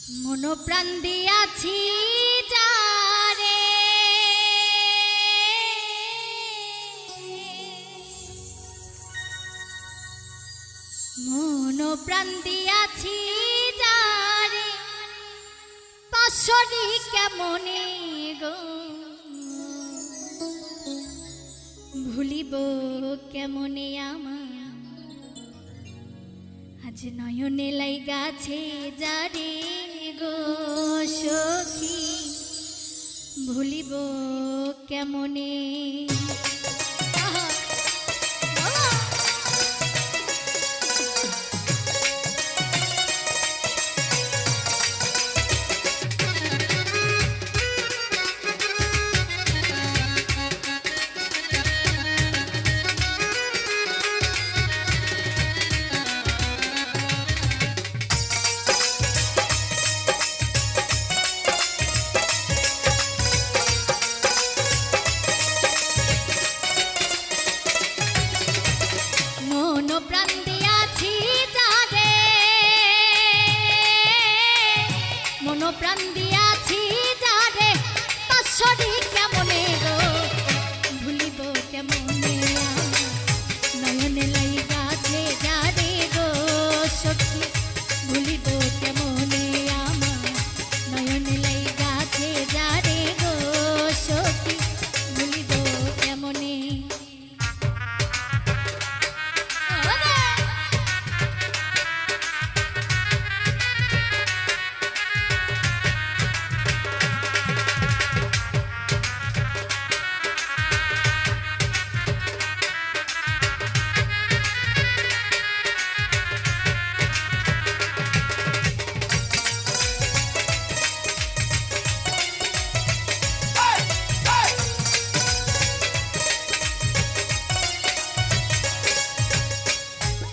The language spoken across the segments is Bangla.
মনো প্রাণ দিয়াছি যারে মনো প্রাণ দিয়াছি যারে পাশরি কেমনে গো ভুলিব কেমনে আমার আজ নয়নে লাইগাছে যারে গো সখী ভুলিব কেমনে প্রাণ দিয়াছি যারে মনো প্রাণ দিয়াছি যারে পাশরি কেমনে গো ভুলিব কেমনে নয়নে লাইগাছে যারে গো সখী ভুলিব কেমনে আমার নয়নে লাইগাছে যারে গো সখী ভুলিব কেমনে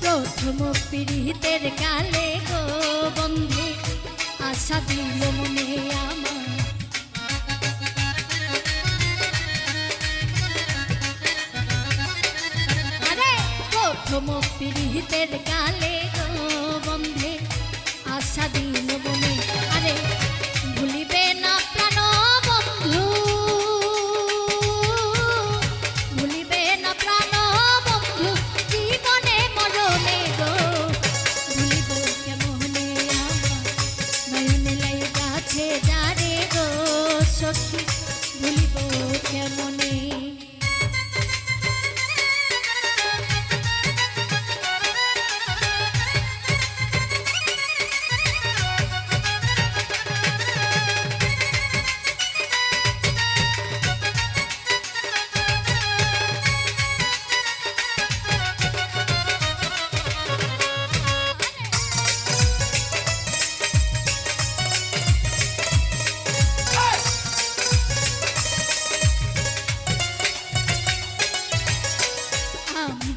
প্রথম পীড়িতের কালে গো বন্ধে আশা দিল মনে আমার আরে প্রথম পীড়িতের কালে গো বন্ধে আশা দিল মনে আরে ভুলিবে না প্রাণ বন্ধু ভুলিবে না প্রাণ বন্ধু জীবনে মরণে গো ভুলিব কেমনে আমার নয়নে লাইগাছে যারে গো সখী ভুলিব কেমনে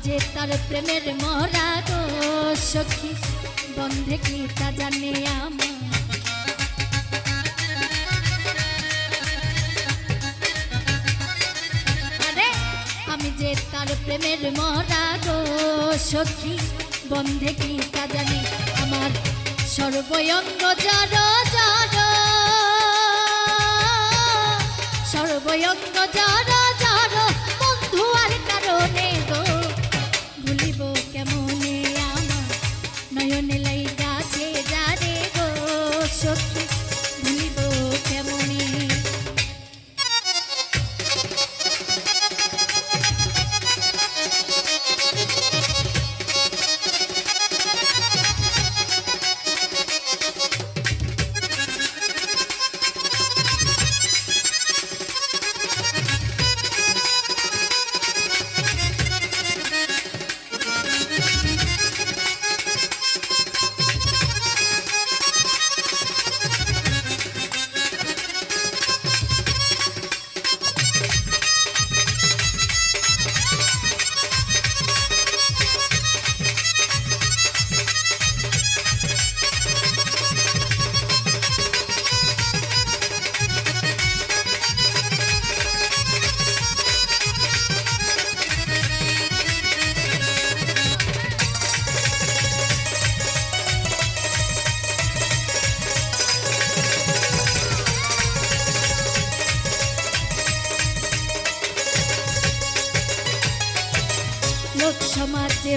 যে তার প্রেমের মরা গো সখী বন্ধে কি তা জানে আমার আরে আমি যে তার প্রেমের মরা গো সখী বন্ধে কি তা জানে আমার সর্বঙ্গ জড় জড় সর্বঙ্গ জড় জড় বন্ধু আর কারণে গো ভুলিব কেমনে আমার নয়নে লাইগাছে যারে গো সখী ভুলিব কেমনে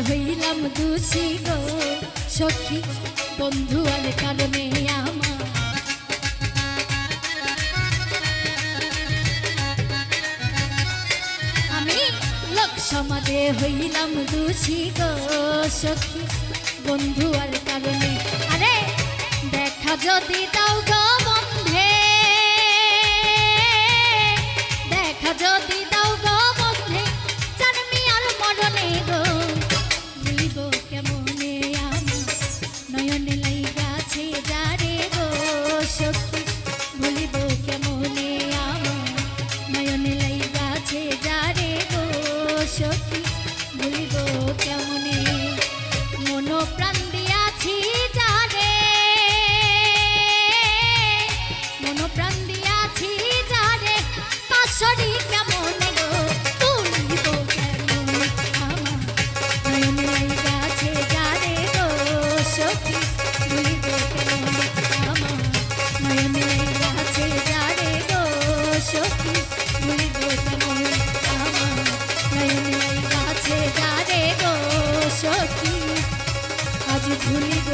হইলাম দোষী গো সখী বন্ধু আর কারণে আমার আমি লোক সমাজে হইলাম দোষী গো সখী বন্ধু আর কারণে আরে দেখা যদি দাও গো বন্ধে দেখা যদি দাও গো বন্ধে জানমি আর মরণে গো ভুলিব কেমনে আমার নয়নে লাইগাছে যারে গো সখী ভুলিব কেমনে আমার নয়নে লাইগাছে যারে গো সখী ভুলিব কেমনে মন প্রাণ দিয়াছি যারে মন প্রাণ দিয়াছি যারে পাশরি কেমনে গো ভুলিব কেমনে আমার নয়নে লাইগাছে যারে গো সখী ভুলিব কেমনে আমার নয়নে লাইগাছে যারে গো সখী ভুলিব কেমনে আমার নয়নে লাইগাছে যারে গো সখী আজ ভুলিব